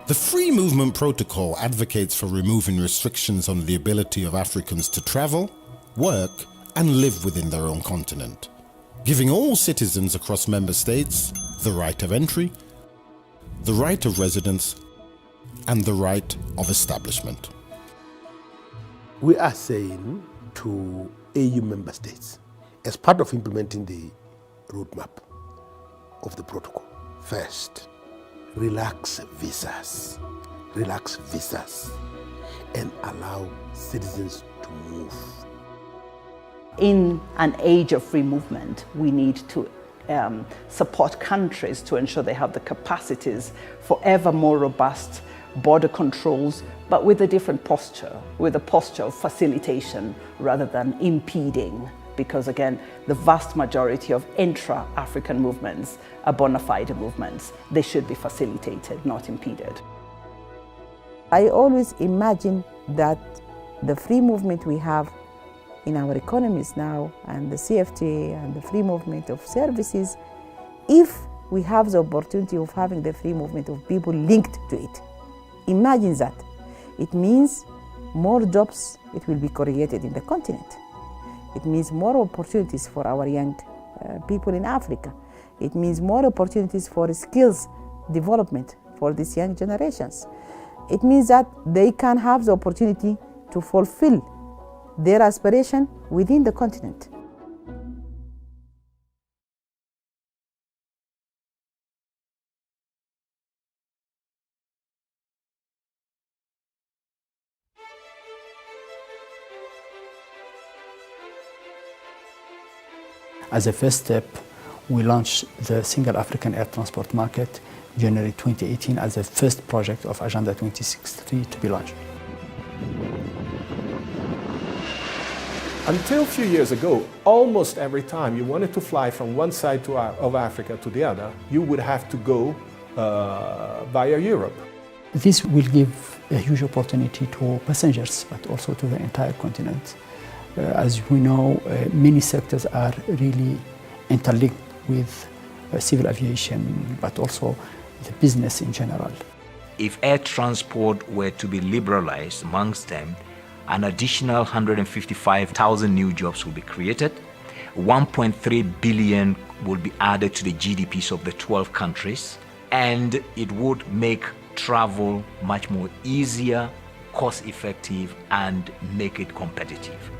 The Free Movement Protocol advocates for removing restrictions on the ability of Africans to travel, work, and live within their own continent, giving all citizens across member states the right of entry, the right of residence, and the right of establishment. We are saying to AU member states, as part of implementing the roadmap of the protocol, first, relax visas, and allow citizens to move. In an age of free movement, we need to support countries to ensure they have the capacities for ever more robust border controls, but with a different posture, with a posture of facilitation rather than impeding. Because again, the vast majority of intra-African movements are bona fide movements. They should be facilitated, not impeded. I always imagine that the free movement we have in our economies now, and the CFTA and the free movement of services, if we have the opportunity of having the free movement of people linked to it, imagine that. It means more jobs, it will be created in the continent. It means more opportunities for our young people in Africa. It means more opportunities for skills development for these young generations. It means that they can have the opportunity to fulfill their aspiration within the continent. As a first step, we launched the Single African Air Transport Market January 2018 as the first project of Agenda 2063 to be launched. Until a few years ago, almost every time you wanted to fly from one side of Africa to the other, you would have to go via Europe. This will give a huge opportunity to passengers, but also to the entire continent. As we know, many sectors are really interlinked with civil aviation, but also the business in general. If air transport were to be liberalized amongst them, an additional 155,000 new jobs will be created. 1.3 billion will be added to the GDPs of the 12 countries, and it would make travel much more easier, cost-effective, and make it competitive.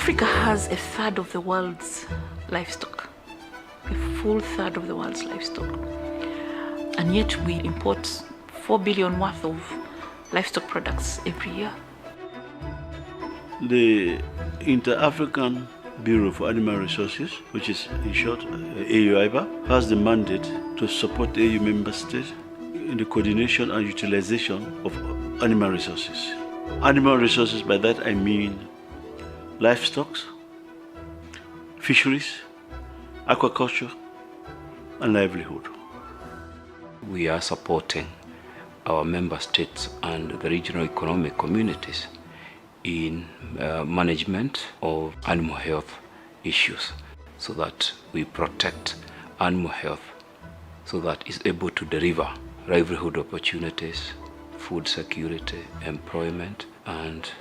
Africa has a third of the world's livestock, a full third of the world's livestock. And yet we import 4 billion worth of livestock products every year. The Inter-African Bureau for Animal Resources, which is in short AUIBA, has the mandate to support AU member states in the coordination and utilization of animal resources. Animal resources, by that I mean livestock, fisheries, aquaculture, and livelihood. We are supporting our member states and the regional economic communities in management of animal health issues so that we protect animal health so that it's able to deliver livelihood opportunities, food security, employment, and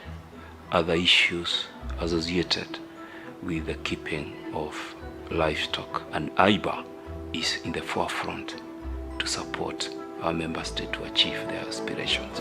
other issues associated with the keeping of livestock. And AIBA is in the forefront to support our member state to achieve their aspirations.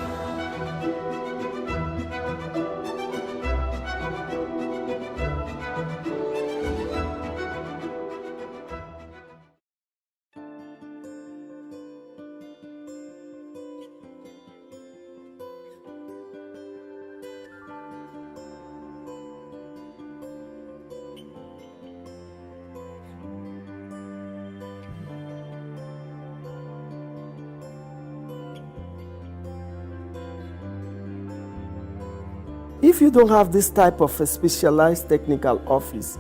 If you don't have this type of a specialized technical office,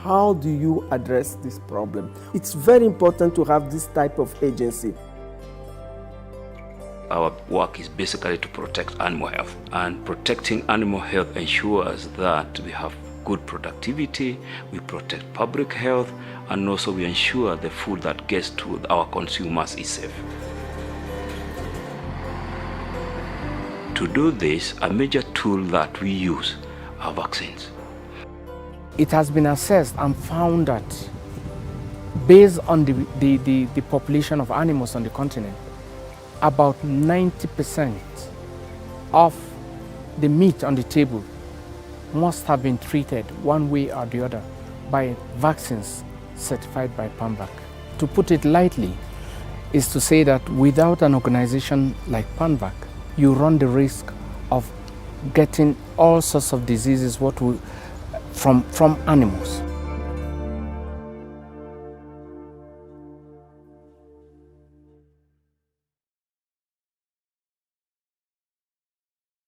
how do you address this problem? It's very important to have this type of agency. Our work is basically to protect animal health, and protecting animal health ensures that we have good productivity, we protect public health, and also we ensure the food that gets to our consumers is safe. To do this, a major tool that we use are vaccines. It has been assessed and found that based on the population of animals on the continent, about 90% of the meat on the table must have been treated one way or the other by vaccines certified by PANVAC. To put it lightly, is to say that without an organization like PANVAC, you run the risk of getting all sorts of diseases from animals.